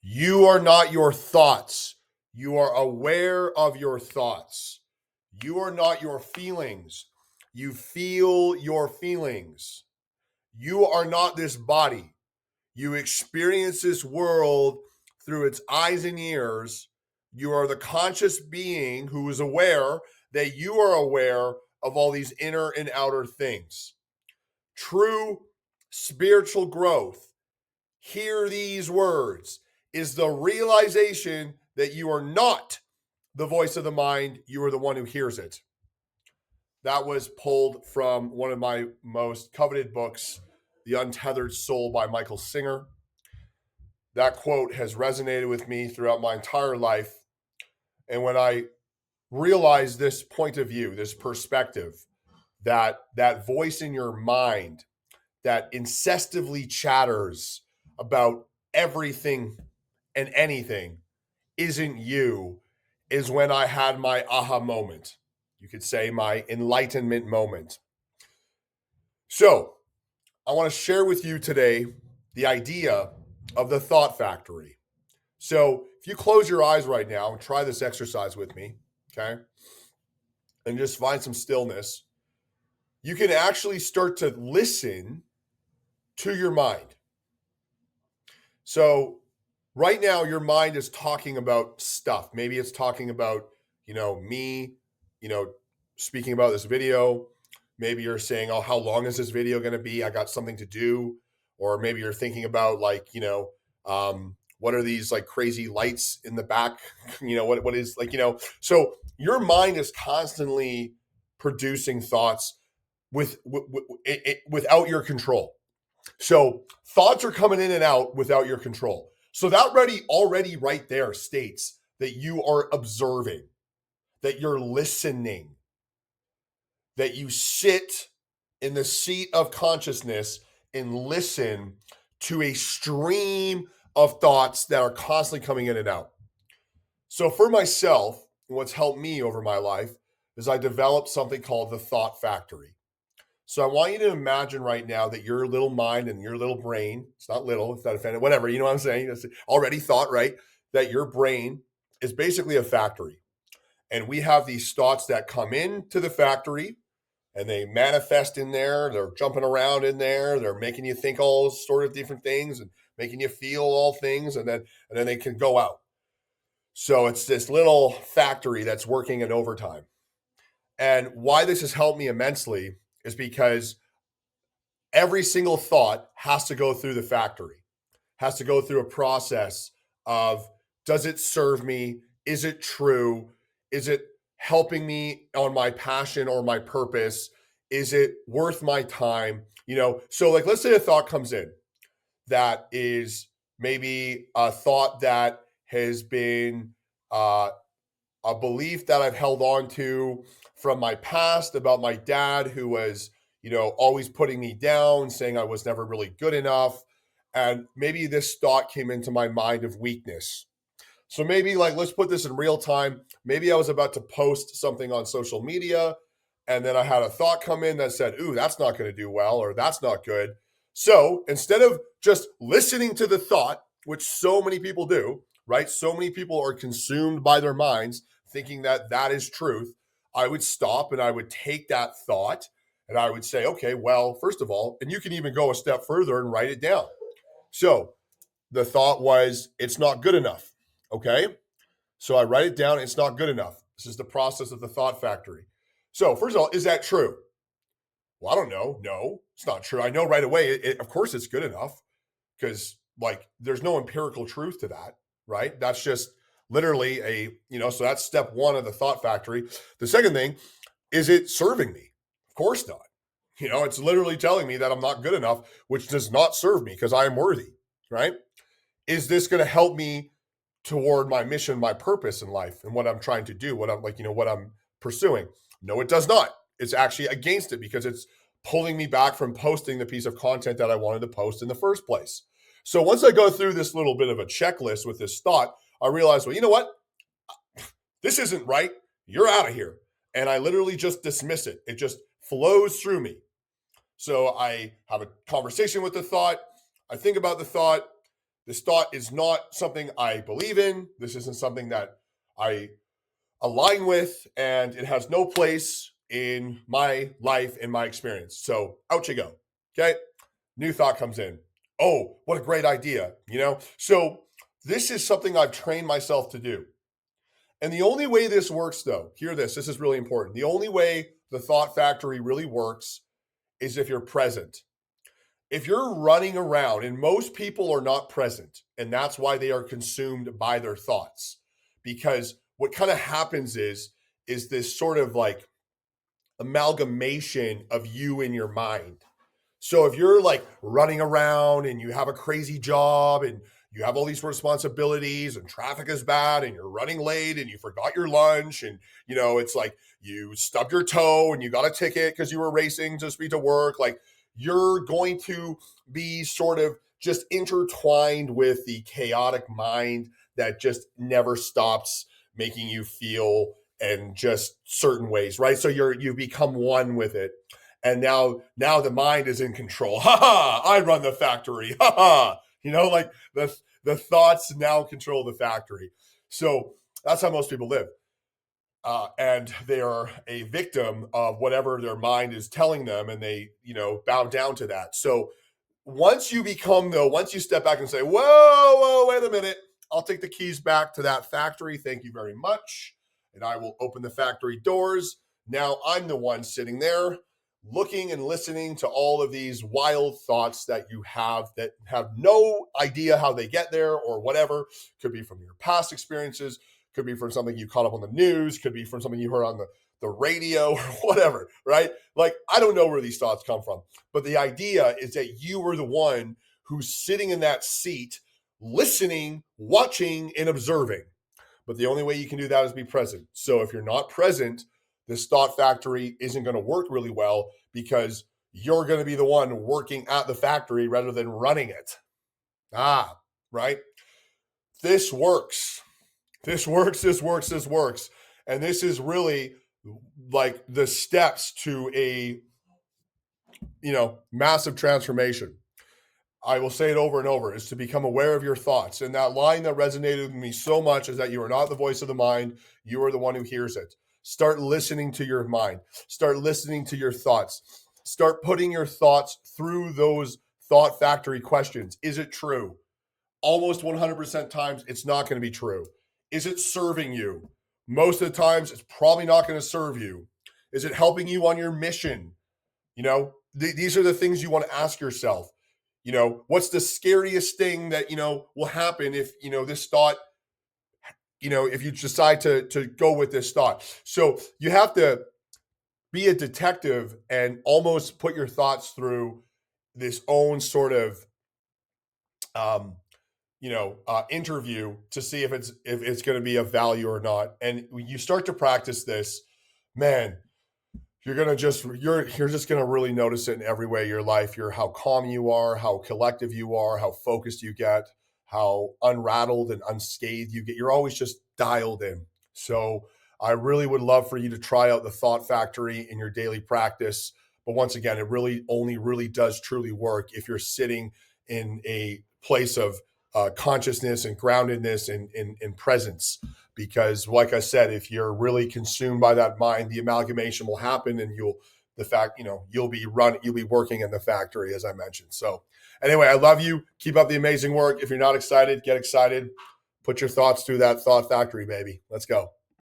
You are not your thoughts. You are aware of your thoughts. You are not your feelings. You feel your feelings. You are not this body. You experience this world through its eyes and ears. You are the conscious being who is aware that you are aware of all these inner and outer things. True spiritual growth, hear these words, is the realization that you are not the voice of the mind, you are the one who hears it. That was pulled from one of my most coveted books, The Untethered Soul by Michael Singer. That quote has resonated with me throughout my entire life. And when I realized this point of view, this perspective, that voice in your mind that incessantly chatters about everything and anything isn't you, is when I had my aha moment. You could say my enlightenment moment. So, I want to share with you today the idea of the thought factory. So, if you close your eyes right now and try this exercise with me, okay, and just find some stillness, you can actually start to listen to your mind. So, right now, your mind is talking about stuff. Maybe it's talking about, me, you know, speaking about this video. Maybe you're saying, oh, how long is this video going to be? I got something to do. Or maybe you're thinking about, like, what are these like crazy lights in the back? What is like, so your mind is constantly producing thoughts without your control. So thoughts are coming in and out without your control. So that already right there states that you are observing, that you're listening, that you sit in the seat of consciousness and listen to a stream of thoughts that are constantly coming in and out. So for myself, what's helped me over my life is I developed something called the thought factory. So I want you to imagine right now that your little mind and your little brain, it's not little, it's not offended, whatever, you know what I'm saying? It's already thought, right? That your brain is basically a factory. And we have these thoughts that come into the factory and they manifest in there. They're jumping around in there. They're making you think all sort of different things and making you feel all things. And then they can go out. So it's this little factory that's working in overtime. And why this has helped me immensely is because every single thought has to go through the factory, has to go through a process of, does it serve me? Is it true? Is it helping me on my passion or my purpose? Is it worth my time? So like, let's say a thought comes in that is maybe a thought that has been a belief that I've held on to from my past about my dad, who was, always putting me down, saying I was never really good enough. And maybe this thought came into my mind of weakness. So maybe, like, let's put this in real time. Maybe I was about to post something on social media, and then I had a thought come in that said, ooh, that's not going to do well, or that's not good. So instead of just listening to the thought, which so many people do, right? So many people are consumed by their minds thinking that that is truth. I would stop and I would take that thought and I would say, okay, well, first of all, and you can even go a step further and write it down. So the thought was, it's not good enough. Okay. So I write it down. It's not good enough. This is the process of the thought factory. So first of all, is that true? Well, I don't know. No, it's not true. I know right away. Of course it's good enough, because like there's no empirical truth to that, right? That's just literally so that's step one of the thought factory. The second thing, is it serving me? Of course not. It's literally telling me that I'm not good enough, which does not serve me because I am worthy, right? Is this going to help me toward my mission, my purpose in life, and what I'm trying to do, what I'm pursuing? No, it does not. It's actually against it because it's pulling me back from posting the piece of content that I wanted to post in the first place. So once I go through this little bit of a checklist with this thought, I realize, well, you know what? This isn't right. You're out of here. And I literally just dismiss it. It just flows through me. So I have a conversation with the thought. I think about the thought This thought is not something I believe in. This isn't something that I align with, and it has no place in my life, in my experience. So out you go. Okay. New thought comes in. Oh, what a great idea. So this is something I've trained myself to do. And the only way this works, though, hear this, this is really important. The only way the thought factory really works is if you're present. If you're running around, and most people are not present, and that's why they are consumed by their thoughts. Because what kind of happens is this sort of like amalgamation of you in your mind. So if you're like running around and you have a crazy job and you have all these responsibilities and traffic is bad and you're running late and you forgot your lunch and it's like you stubbed your toe and you got a ticket because you were racing to speed to work, like you're going to be sort of just intertwined with the chaotic mind that just never stops making you feel in just certain ways, right? So you become one with it. And now the mind is in control. Ha ha! I run the factory. Ha ha! Like the thoughts now control the factory. So that's how most people live, and they are a victim of whatever their mind is telling them, and they bow down to that. So once you step back and say, "Whoa, wait a minute! I'll take the keys back to that factory. Thank you very much," and I will open the factory doors. Now I'm the one sitting there, looking and listening to all of these wild thoughts that you have that have no idea how they get there or whatever. Could be from your past experiences, could be from something you caught up on the news, could be from something you heard on the radio or whatever, right? Like, I don't know where these thoughts come from, but the idea is that you are the one who's sitting in that seat, listening, watching, and observing. But the only way you can do that is be present. So if you're not present, this thought factory isn't going to work really well because you're going to be the one working at the factory rather than running it. Right? This works. This works. And this is really like the steps to a, massive transformation. I will say it over and over, is to become aware of your thoughts. And that line that resonated with me so much is that you are not the voice of the mind. You are the one who hears it. Start listening to your mind. Start listening to your thoughts. Start putting your thoughts through those thought factory questions. Is it true? Almost 100% times, it's not going to be true. Is it serving you? Most of the times, it's probably not going to serve you. Is it helping you on your mission? These are the things you want to ask yourself. What's the scariest thing that, will happen if, this thought, if you decide to go with this thought. So you have to be a detective and almost put your thoughts through this own sort of, interview to see if it's going to be of value or not. And when you start to practice this, man, you're just going to really notice it in every way of your life. How calm you are, how collective you are, how focused you get, how unrattled and unscathed you get. You're always just dialed in. So I really would love for you to try out the thought factory in your daily practice. But once again, it really only really does truly work if you're sitting in a place of consciousness and groundedness and in presence. Because like I said, if you're really consumed by that mind, the amalgamation will happen and you'll be working in the factory, as I mentioned. So anyway, I love you. Keep up the amazing work. If you're not excited, get excited. Put your thoughts through that thought factory, baby. Let's go.